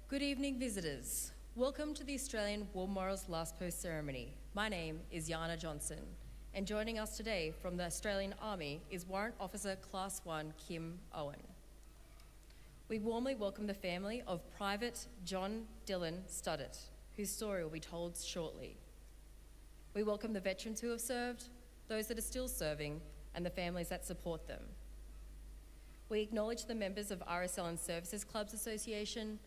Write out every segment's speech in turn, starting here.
Good evening, visitors. Welcome to the Australian War Memorial's Last Post ceremony. My name is Yana Johnson, and joining us today from the Australian Army is Warrant Officer Class 1 Kim Owen. We warmly welcome the family of Private John Dillon Studdert, whose story will be told shortly. We welcome the veterans who have served, those that are still serving, and the families that support them. We acknowledge the members of RSL and Services Clubs Association,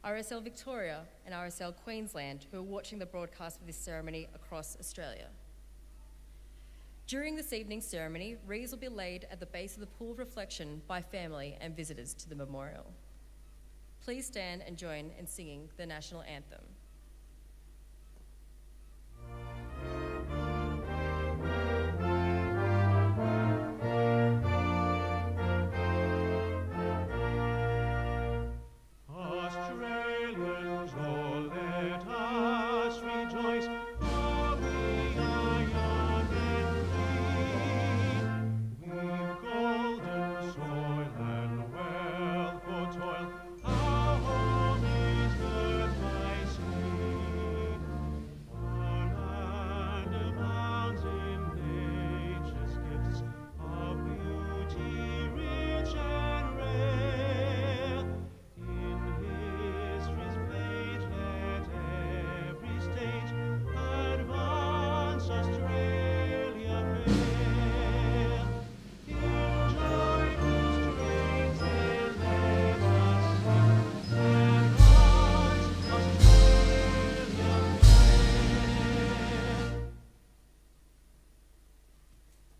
RSL Victoria and RSL Queensland who are watching the broadcast of this ceremony across Australia. During this evening's ceremony, wreaths will be laid at the base of the pool of reflection by family and visitors to the memorial. Please stand and join in singing the national anthem.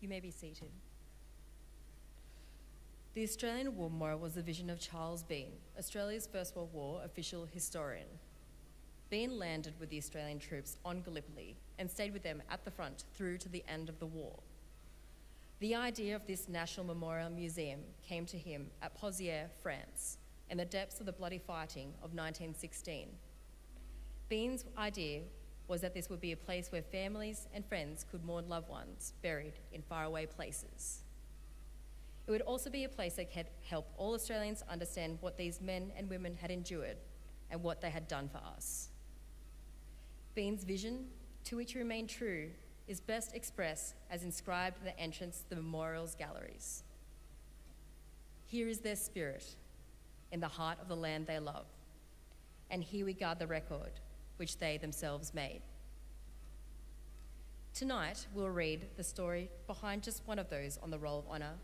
You may be seated. The Australian War Memorial was the vision of Charles Bean, Australia's First World War official historian. Bean landed with the Australian troops on Gallipoli and stayed with them at the front through to the end of the war. The idea of this National Memorial Museum came to him at Pozières, France, in the depths of the bloody fighting of 1916. Bean's idea was that this would be a place where families and friends could mourn loved ones buried in faraway places. It would also be a place that could help all Australians understand what these men and women had endured and what they had done for us. Bean's vision, to which he remained true, is best expressed as inscribed at the entrance to the memorial's galleries. Here is their spirit, in the heart of the land they love, and here we guard the record which they themselves made. Tonight, we'll read the story behind just one of those on the Roll of Honour,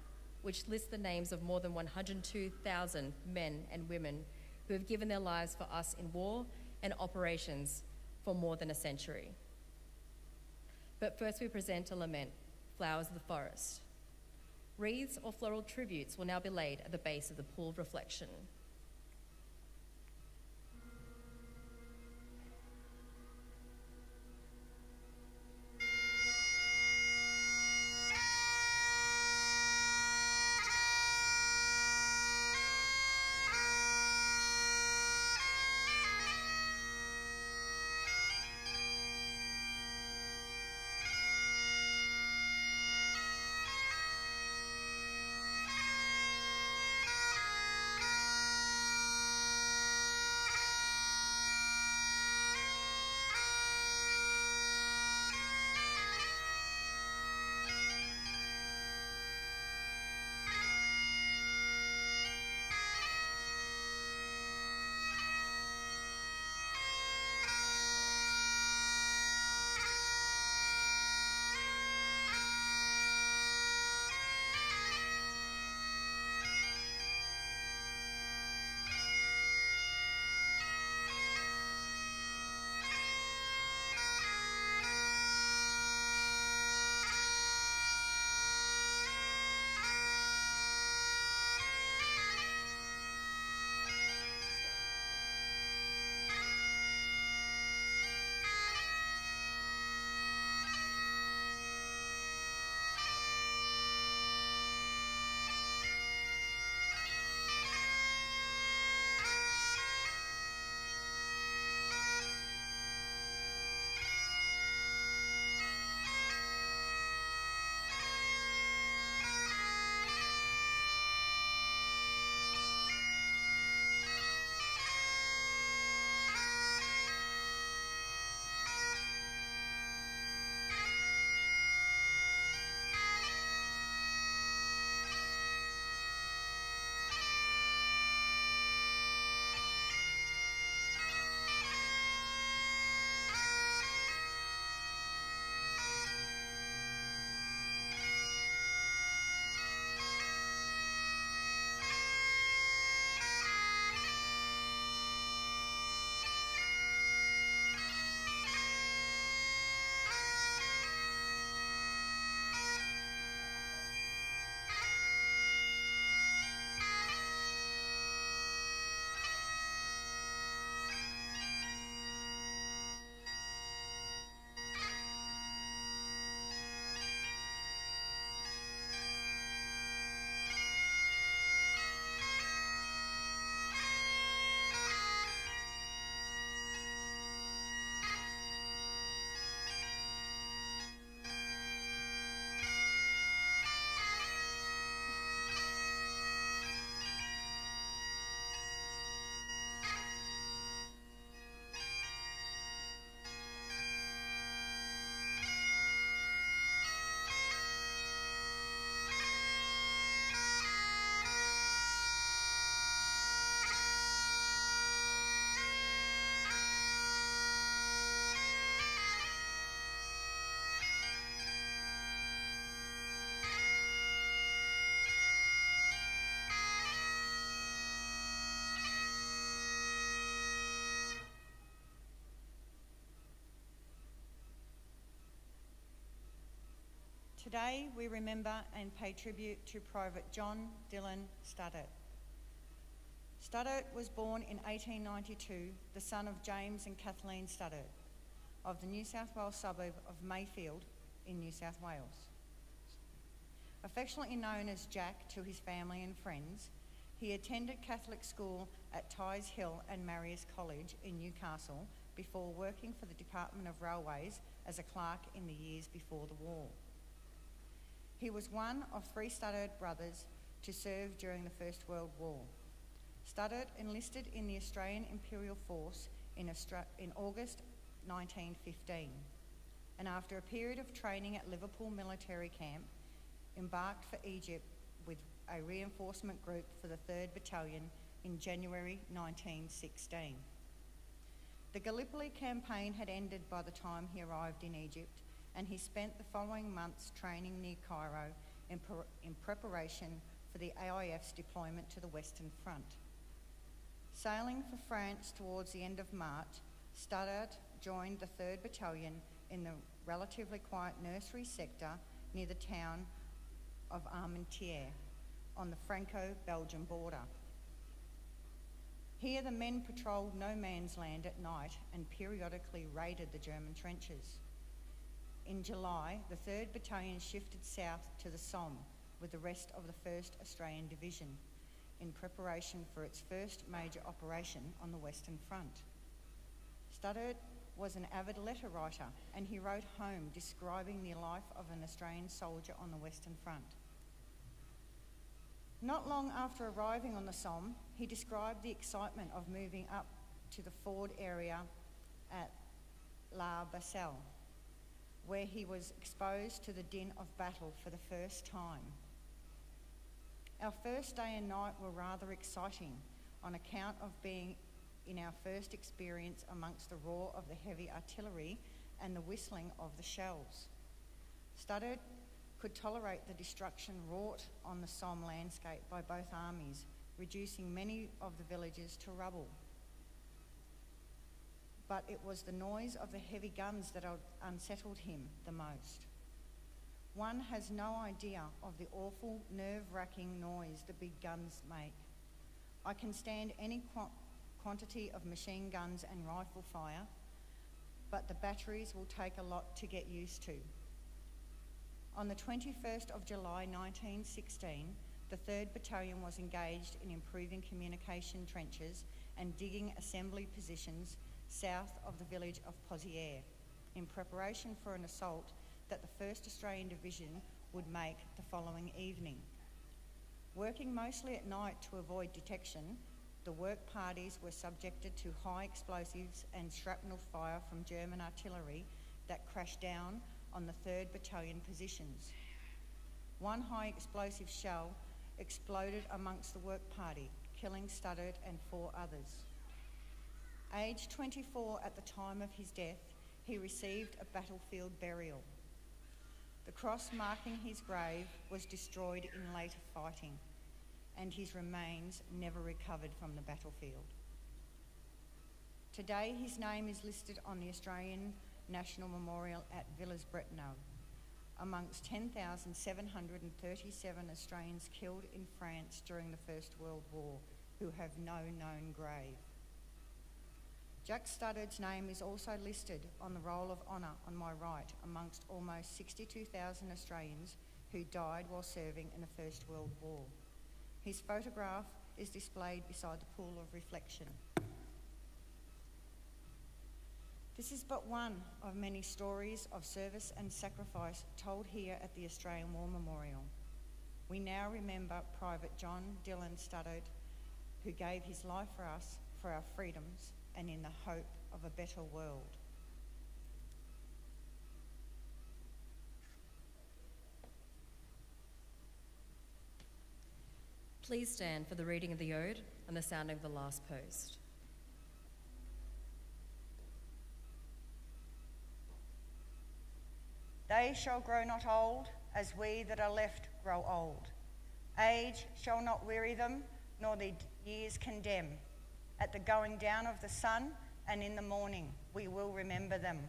which lists the names of more than 102,000 men and women who have given their lives for us in war and operations for more than a century. But first we present a lament, Flowers of the Forest. Wreaths or floral tributes will now be laid at the base of the pool of reflection. Today we remember and pay tribute to Private John Dillon Studdert. Studdert was born in 1892, the son of James and Kathleen Studdert, of the New South Wales suburb of Mayfield in New South Wales. Affectionately known as Jack to his family and friends, he attended Catholic school at Tighes Hill and Marius College in Newcastle before working for the Department of Railways as a clerk in the years before the war. He was one of 3 Studdert brothers to serve during the First World War. Studdert enlisted in the Australian Imperial Force in August 1915, and after a period of training at Liverpool Military Camp, embarked for Egypt with a reinforcement group for the 3rd Battalion in January 1916. The Gallipoli campaign had ended by the time he arrived in Egypt, and he spent the following months training near Cairo in preparation for the AIF's deployment to the Western Front. Sailing for France towards the end of March, Studdert joined the 3rd Battalion in the relatively quiet nursery sector near the town of Armentières on the Franco-Belgian border. Here the men patrolled no man's land at night and periodically raided the German trenches. In July, the 3rd Battalion shifted south to the Somme with the rest of the 1st Australian Division in preparation for its first major operation on the Western Front. Studdert was an avid letter writer, and he wrote home describing the life of an Australian soldier on the Western Front. Not long after arriving on the Somme, he described the excitement of moving up to the Ford area at La Basselle, where he was exposed to the din of battle for the first time. Our first day and night were rather exciting on account of being in our first experience amongst the roar of the heavy artillery and the whistling of the shells. Studdert could tolerate the destruction wrought on the Somme landscape by both armies, reducing many of the villages to rubble. But it was the noise of the heavy guns that unsettled him the most. One has no idea of the awful, nerve-wracking noise the big guns make. I can stand any quantity of machine guns and rifle fire, but the batteries will take a lot to get used to. On the 21st of July 1916, the 3rd Battalion was engaged in improving communication trenches and digging assembly positions south of the village of Pozières, in preparation for an assault that the 1st Australian Division would make the following evening. Working mostly at night to avoid detection, the work parties were subjected to high explosives and shrapnel fire from German artillery that crashed down on the 3rd Battalion positions. One high explosive shell exploded amongst the work party, killing Studdert and 4 others. Aged 24 at the time of his death, he received a battlefield burial. The cross marking his grave was destroyed in later fighting, and his remains never recovered from the battlefield. Today, his name is listed on the Australian National Memorial at Villers-Bretonneux, amongst 10,737 Australians killed in France during the First World War who have no known grave. Jack Studdert's name is also listed on the Roll of Honour on my right amongst almost 62,000 Australians who died while serving in the First World War. His photograph is displayed beside the pool of reflection. This is but one of many stories of service and sacrifice told here at the Australian War Memorial. We now remember Private John Dillon Studdert, who gave his life for us, for our freedoms, and in the hope of a better world. Please stand for the reading of the Ode and the sounding of the last post. They shall grow not old, as we that are left grow old. Age shall not weary them, nor the years condemn. At the going down of the sun and in the morning, we will remember them.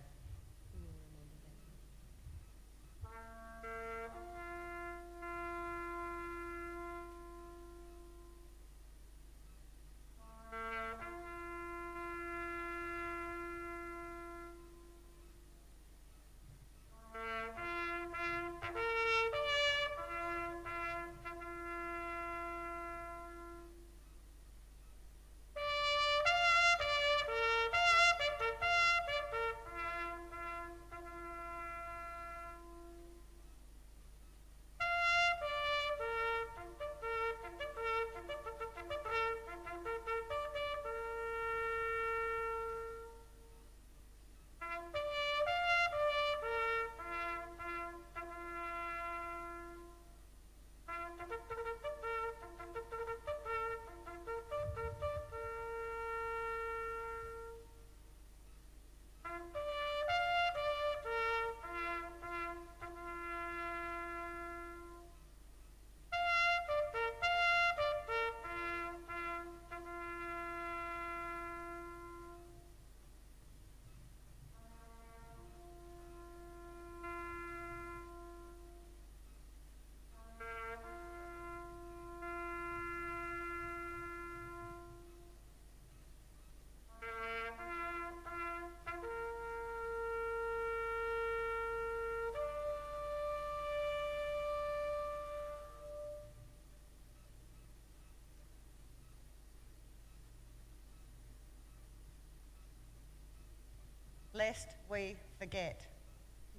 lest we forget.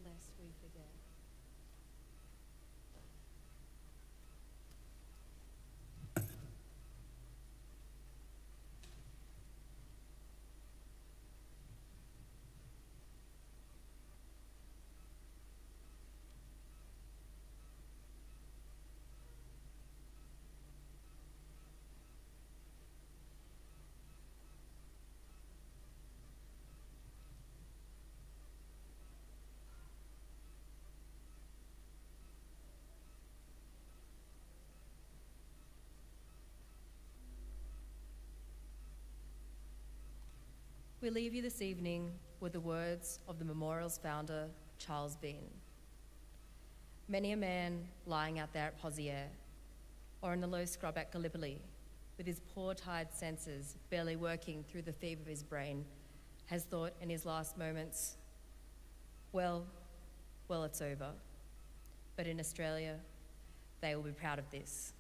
Lest we forget. We leave you this evening with the words of the memorial's founder, Charles Bean. Many a man lying out there at Poziere, or in the low scrub at Gallipoli, with his poor tired senses barely working through the fever of his brain, has thought in his last moments, well, it's over. But in Australia, they will be proud of this.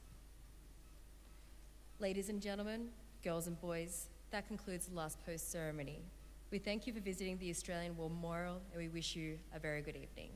Ladies and gentlemen, girls and boys, that concludes the last post ceremony. We thank you for visiting the Australian War Memorial and we wish you a very good evening.